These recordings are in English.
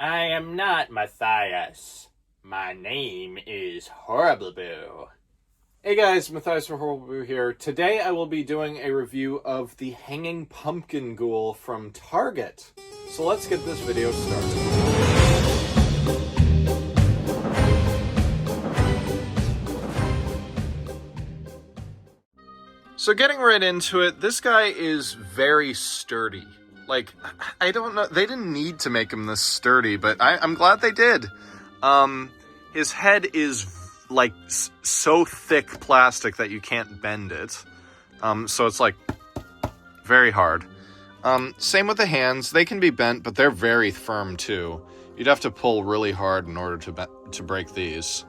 I am not Matthias. My name is Horribleboo. Hey guys, Matthias from Horribleboo here. Today I will be doing a review of the Hanging Pumpkin Ghoul from Target. So let's get this video started. So getting right into it, this guy is very sturdy. Like, I don't know, they didn't need to make him this sturdy, but I'm glad they did. His head is like so thick plastic that you can't bend it. So it's like very hard. Same with the hands. They can be bent, but they're very firm too. You'd have to pull really hard in order to break these.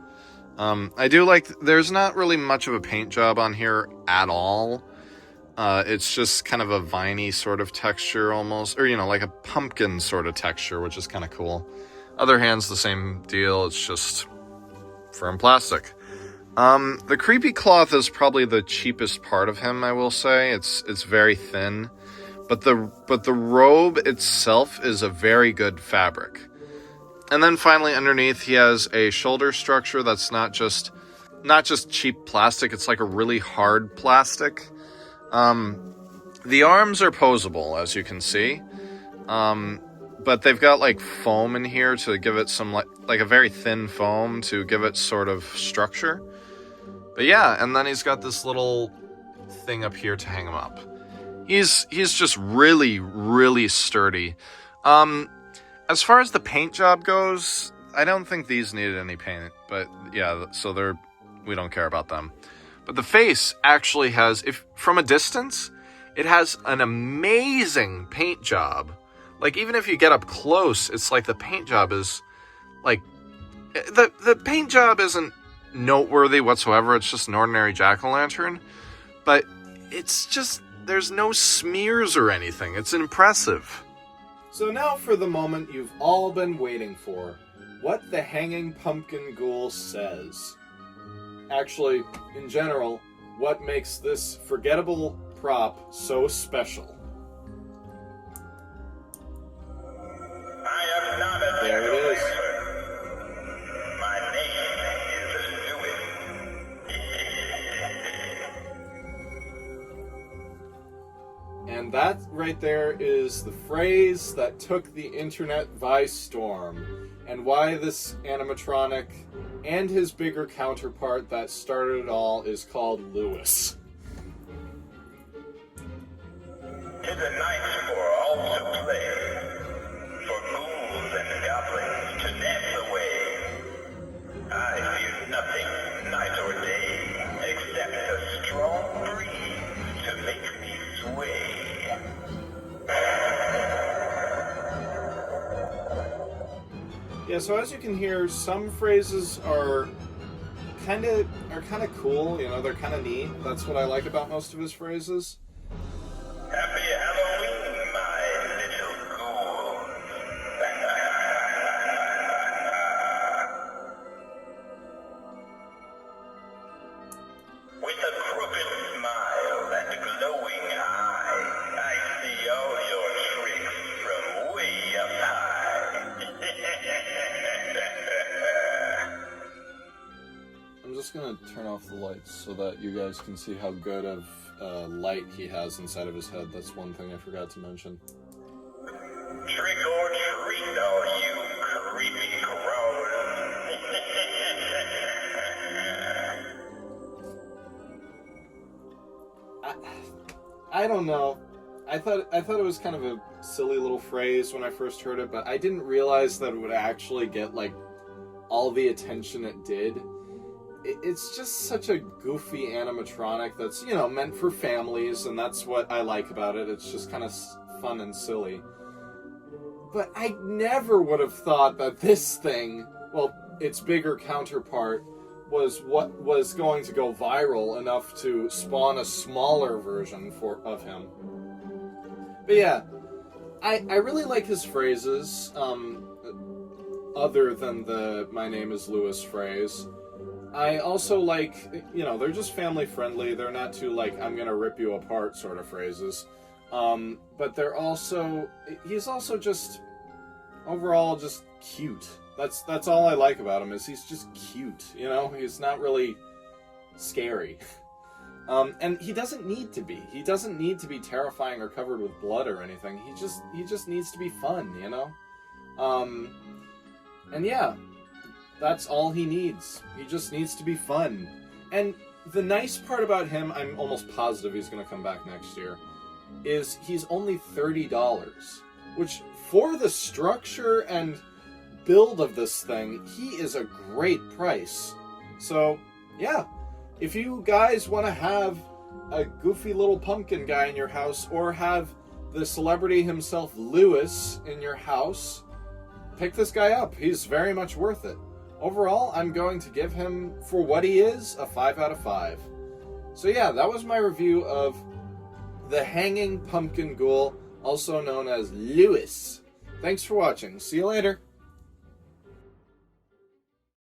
I do like, there's not really much of a paint job on here at all. It's just kind of a viney sort of texture almost, or, you know, like a pumpkin sort of texture, which is kind of cool. Other hands, the same deal. It's just firm plastic. The creepy cloth is probably the cheapest part of him, I will say. It's very thin, but the robe itself is a very good fabric. And then finally underneath, he has a shoulder structure that's not just cheap plastic. It's like a really hard plastic. The arms are posable, as you can see. But they've got like foam in here to give it some like a very thin foam to give it sort of structure. But yeah, and then he's got this little thing up here to hang him up. He's just really, really sturdy. As far as the paint job goes, I don't think these needed any paint, but yeah, so we don't care about them. But the face actually has, if from a distance, it has an amazing paint job. Like, even if you get up close, it's like the paint job is, like, the paint job isn't noteworthy whatsoever. It's just an ordinary jack-o'-lantern. But it's just, there's no smears or anything. It's impressive. So now for the moment you've all been waiting for. What the Hanging Pumpkin Ghoul says. Actually, in general, what makes this forgettable prop so special. I am not a There it is. My name is Louis. And that right there is the phrase that took the internet by storm, and why this animatronic and his bigger counterpart that started it all is called Louis. Tis a night for all to play, for ghouls and goblins to dance away. I fear nothing, night or day, except a strong breeze to make me sway. Yeah, so as you can hear, some phrases are kind of cool. You know, they're kind of neat. That's what I like about most of his phrases. Happy Halloween, my little ghoul. With a crooked smile and glowing eye, I see all your tricks from way up high. I'm just gonna turn off the lights so that you guys can see how good of light he has inside of his head. That's one thing I forgot to mention. Trick or treat, all you creepy crawlers. I don't know. I thought it was kind of a silly little phrase when I first heard it, but I didn't realize that it would actually get like all the attention it did. It's just such a goofy animatronic that's, you know, meant for families, and that's what I like about it. It's just kind of fun and silly. But I never would have thought that this thing, well, its bigger counterpart, was what was going to go viral enough to spawn a smaller version of him. But yeah, I really like his phrases, other than the "my name is Louis" phrase. I also like, you know, they're just family friendly. They're not too like, I'm gonna rip you apart sort of phrases. But they're also, he's also just overall just cute. That's all I like about him, is he's just cute, you know? He's not really scary. And he doesn't need to be. He doesn't need to be terrifying or covered with blood or anything. He just needs to be fun, you know? And yeah, that's all he needs. He just needs to be fun. And the nice part about him, I'm almost positive he's going to come back next year, is he's only $30, which for the structure and build of this thing, he is a great price. So, yeah, if you guys want to have a goofy little pumpkin guy in your house, or have the celebrity himself, Lewis, in your house, pick this guy up. He's very much worth it. Overall, I'm going to give him, for what he is, a 5 out of 5. So yeah, that was my review of the Hanging Pumpkin Ghoul, also known as Lewis. Thanks for watching. See you later.